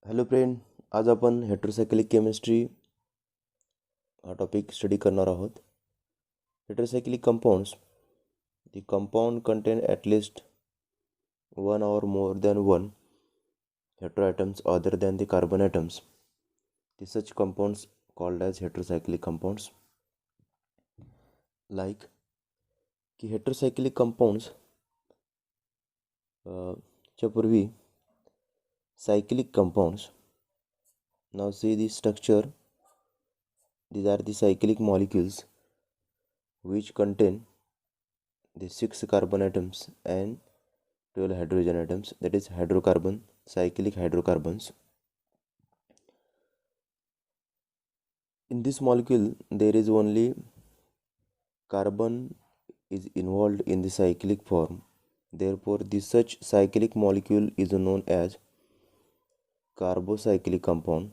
Hello friend, आज आपण heterocyclic chemistry हा टॉपिक स्टडी करणार आहोत. Heterocyclic compounds, the compound contain at least one or more than one heteroatoms other than the carbon atoms. The such compounds called as heterocyclic compounds. Like की heterocyclic compounds च्या पूर्वी cyclic compounds. Now see the structure. These are the cyclic molecules which contain the 6 carbon atoms and 12 hydrogen atoms, that is hydrocarbon, cyclic hydrocarbons. In this molecule there is only carbon is involved in the cyclic form. Therefore this such cyclic molecule is known as carbocyclic compound,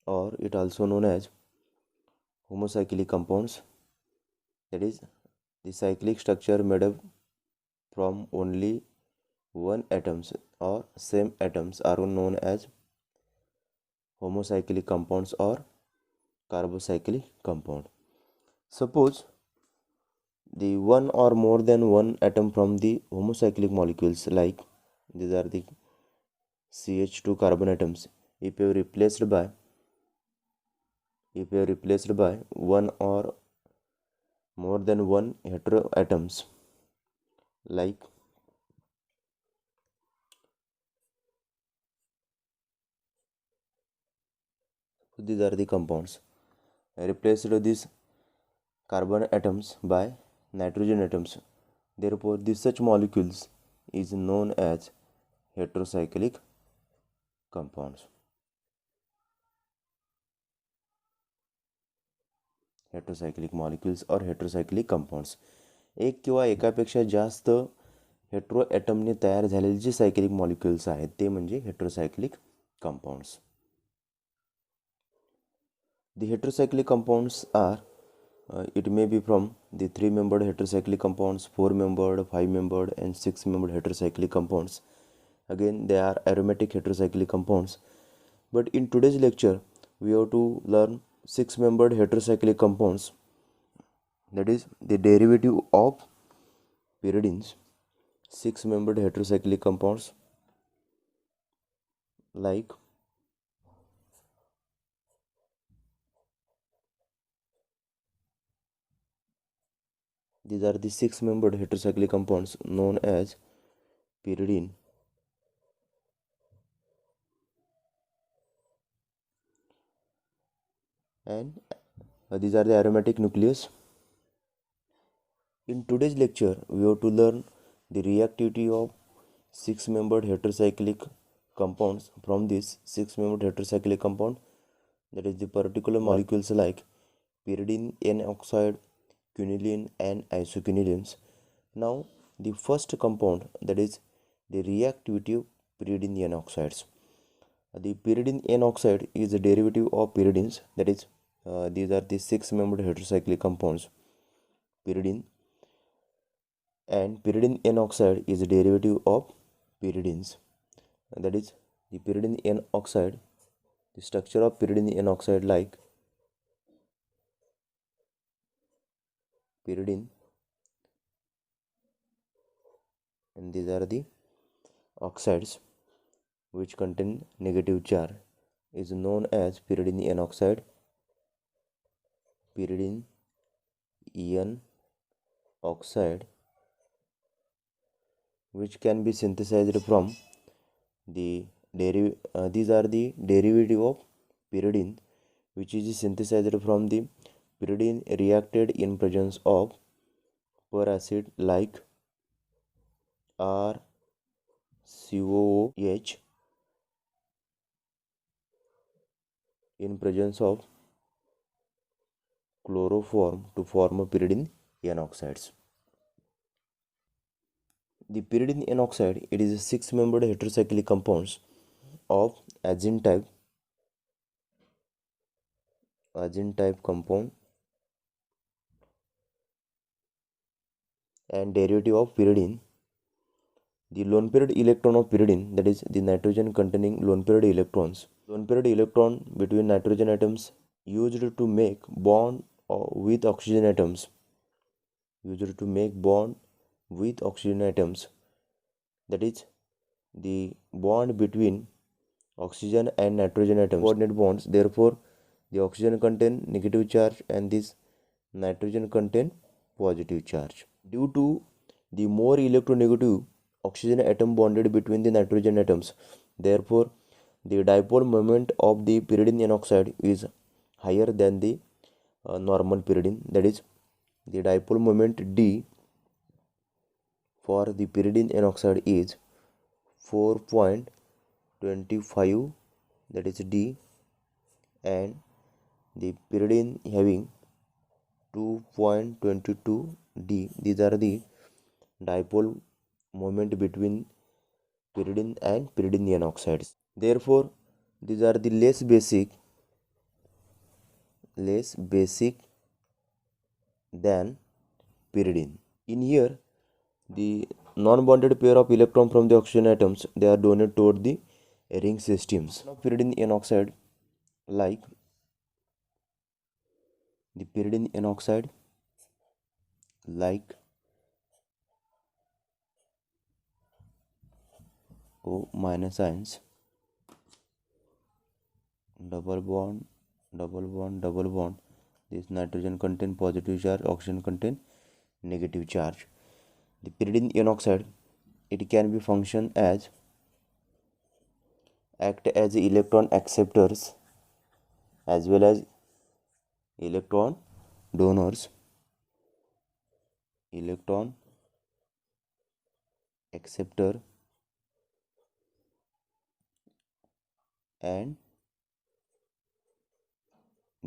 or it also known as homocyclic compounds. That is, the cyclic structure made up from only one atoms or same atoms are known as homocyclic compounds or carbocyclic compound. Suppose the one or more than one atom from the homocyclic molecules, like these are the CH2 carbon atoms, if you replaced by one or more than one hetero atoms, like these are the compounds. I replaced these carbon atoms by nitrogen atoms. Therefore, these such molecules is known as heterocyclic compounds. Heterocyclic molecules और heterocyclic compounds, एक किंवा एकापेक्षा जास्त hetero ॲटमने तयार झालेले जे cyclic molecules आहेत ते म्हणजे heterocyclic compounds. The heterocyclic compounds are it may be from the 3-membered heterocyclic compounds, 4-membered, 5-membered and 6-membered heterocyclic compounds. Again, they are aromatic heterocyclic compounds. But in today's lecture we have to learn 6-membered heterocyclic compounds, that is the derivative of pyridines. 6-membered heterocyclic compounds like these are the 6-membered heterocyclic compounds known as pyridine and these are the aromatic nucleus. In today's lecture we have to learn the reactivity of 6-membered heterocyclic compounds from this 6-membered heterocyclic compound, that is the particular molecules like Pyridine N oxide, quinoline and isoquinolines. Now the first compound, that is the reactivity of Pyridine N oxides. The Pyridine N oxide is a derivative of pyridines, that is these are the 6-membered heterocyclic compounds pyridine, and Pyridine N oxide is a derivative of pyridines, that is the Pyridine N oxide. The structure of Pyridine N oxide like pyridine, and these are the oxides which contain negative charge, is known as Pyridine N oxide, Pyridine N oxide, which can be synthesized from the these are the derivative of pyridine, which is synthesized from the pyridine reacted in presence of per acid like RCOOH in presence of chloroform to form a pyridine N oxides. The pyridine N oxide, it is a 6-membered heterocyclic compounds of azine type compound and derivative of pyridine, The lone paired electron of pyridine, that is the nitrogen containing lone paired electrons. Lone paired electron between nitrogen atoms used to make bond with oxygen atoms. Used to make bond with oxygen atoms. That is the bond between oxygen and nitrogen atoms. Coordinate bonds. Therefore, the oxygen contain negative charge and this nitrogen contain positive charge. Due to the more electronegative oxygen atom bonded between the nitrogen atoms, therefore the dipole moment of the pyridine N oxide is higher than the normal pyridine. That is, the dipole moment D for the pyridine N oxide is 4.25, that is D, and the pyridine having 2.22 D. These are the dipole moment between pyridine and pyridinian oxides. Therefore, these are the less basic than pyridine. In here, the non-bonded pair of electron from the oxygen atoms, they are donated toward the ring systems. Now, pyridine N oxide, like the pyridine N oxide, like O minus ions, double bond, double bond, double bond. This nitrogen contain positive charge, oxygen contain negative charge. The pyridine N oxide, it can be function as act as electron acceptors as well as electron donors. Electron acceptor and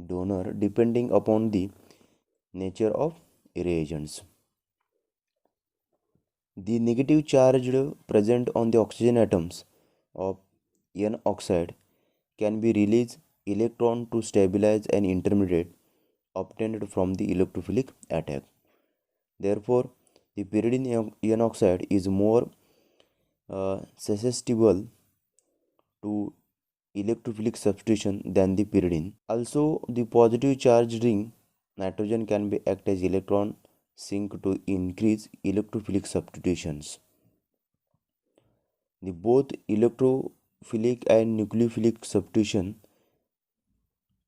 donor depending upon the nature of reagents. The negative charge present on the oxygen atoms of N oxide can be released electron to stabilize an intermediate obtained from the electrophilic attack. Therefore, the pyridine N oxide is more susceptible to electrophilic substitution than the pyridine. Also, the positive charge ring nitrogen can be act as electron sink to increase electrophilic substitutions. The both electrophilic and nucleophilic substitution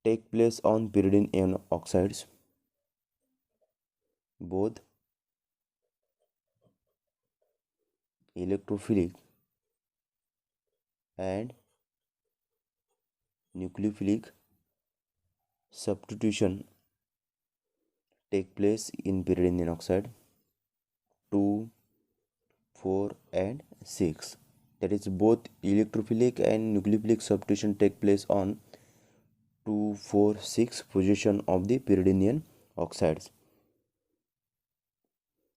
take place on pyridine N oxides. Both electrophilic and nucleophilic substitution take place in pyridinian oxide 2, 4 and 6. That is, both electrophilic and nucleophilic substitution take place on 2, 4, 6 position of the pyridinian oxides.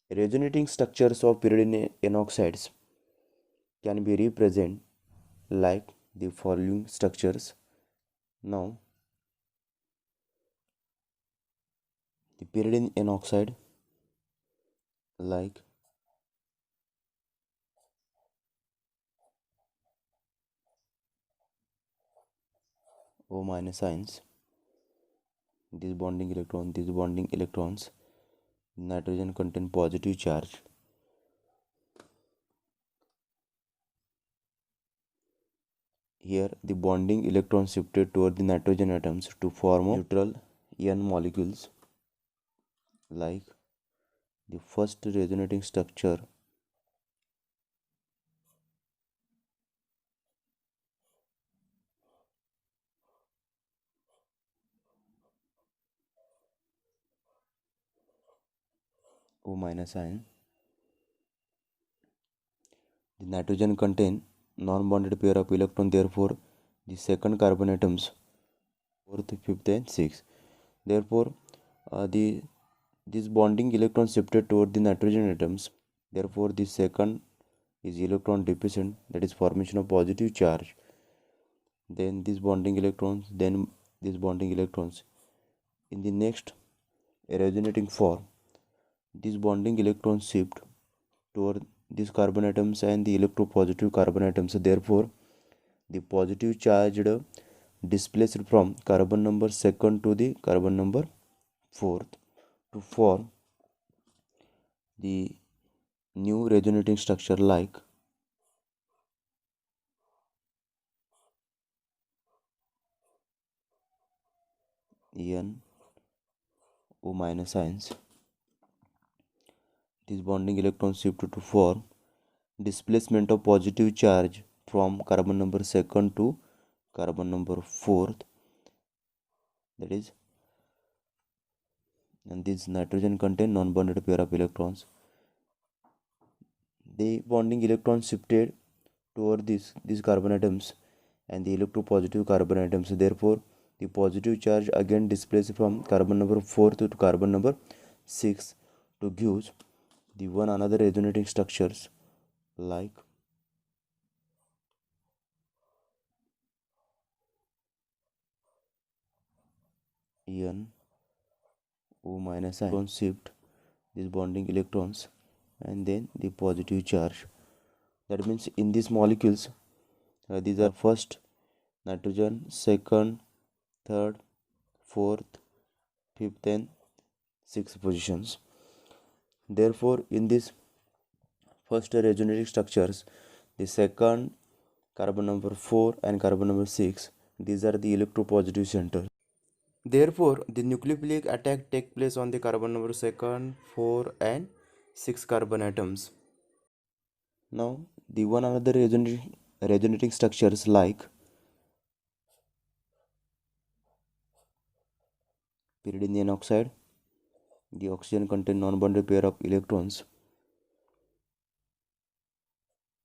Resonating structures of pyridinian oxides can be represented like the following structures. Now, the pyridine N oxide, like O minus ions, these bonding electrons, nitrogen contain positive charge. Here, the bonding electrons shifted toward the nitrogen atoms to form neutral N molecules, like the first resonating structure O minus ion. The nitrogen contain non-bonded pair of electron, therefore the second carbon atoms 4th, 5th and 6th. Therefore this bonding electron shifted toward the nitrogen atoms, therefore the second is electron deficient, that is formation of positive charge. Then these bonding electrons, then these bonding electrons. In the next resonating form, these bonding electrons shift toward these carbon atoms and the electropositive carbon atoms. Therefore, the positive charged displaced from carbon number second to the carbon number fourth to form the new resonating structure like N O minus ions. This bonding electron shift to form displacement of positive charge from carbon number second to carbon number fourth, that is, and this nitrogen contain non-bonded pair of electrons. The bonding electron shifted toward these carbon atoms and the electropositive carbon atoms. Therefore, the positive charge again displaced from carbon number 4 to carbon number 6 to give the one another resonating structures like N O minus ion shift these bonding electrons and then the positive charge. That means in these molecules, these are first nitrogen, second, third, fourth, fifth, and sixth positions. Therefore, in this first resonating structures, the second, carbon number 4 and carbon number 6, these are the electropositive centers. Therefore, the nucleophilic attack take place on the carbon number 2, 4 and 6 carbon atoms. Now, the one another resonating structures like Pyridinian oxide, the oxygen contain non-bonded pair of electrons.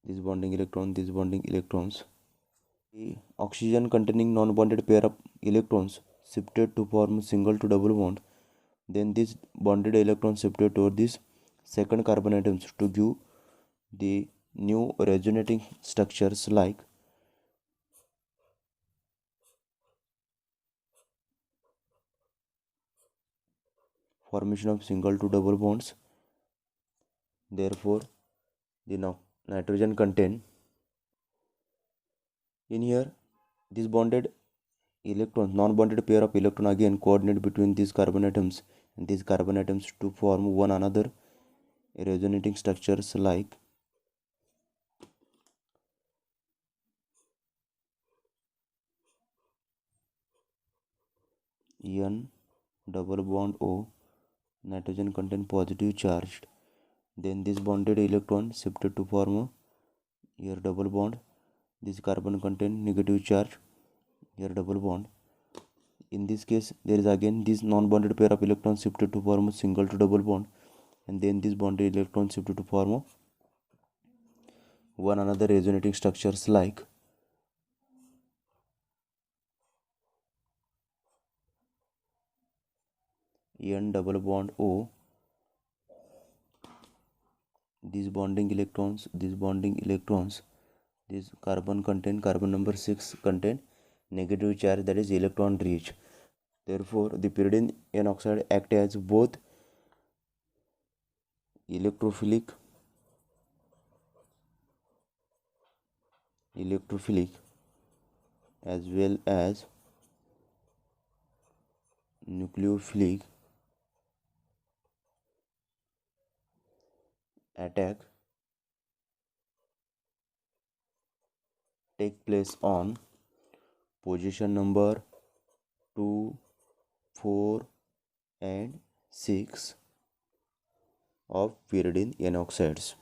This bonding electrons. The oxygen containing non-bonded pair of electrons shifted to form single to double bond. Then this bonded electron shifted toward this second carbon atoms to give the new resonating structures like formation of single to double bonds. Therefore, the nitrogen contain in here this bonded electrons, non-bonded pair of electron again coordinate between these carbon atoms and these carbon atoms to form one another resonating structures like N double bond O, nitrogen contain positive charged. Then this bonded electron shifted to form a here double bond. This carbon contain negative charge, here double bond. In this case, there is again this non-bonded pair of electrons shifted to form a single to double bond, and then this bonded electron shifted to form a one another resonating structures like N double bond O. These bonding electrons, this carbon contain carbon number 6 contain negative charge, that is electron rich. Therefore, the pyridine N oxide act as both electrophilic as well as nucleophilic attack take place on position number 2, 4 and 6 of pyridine N oxides.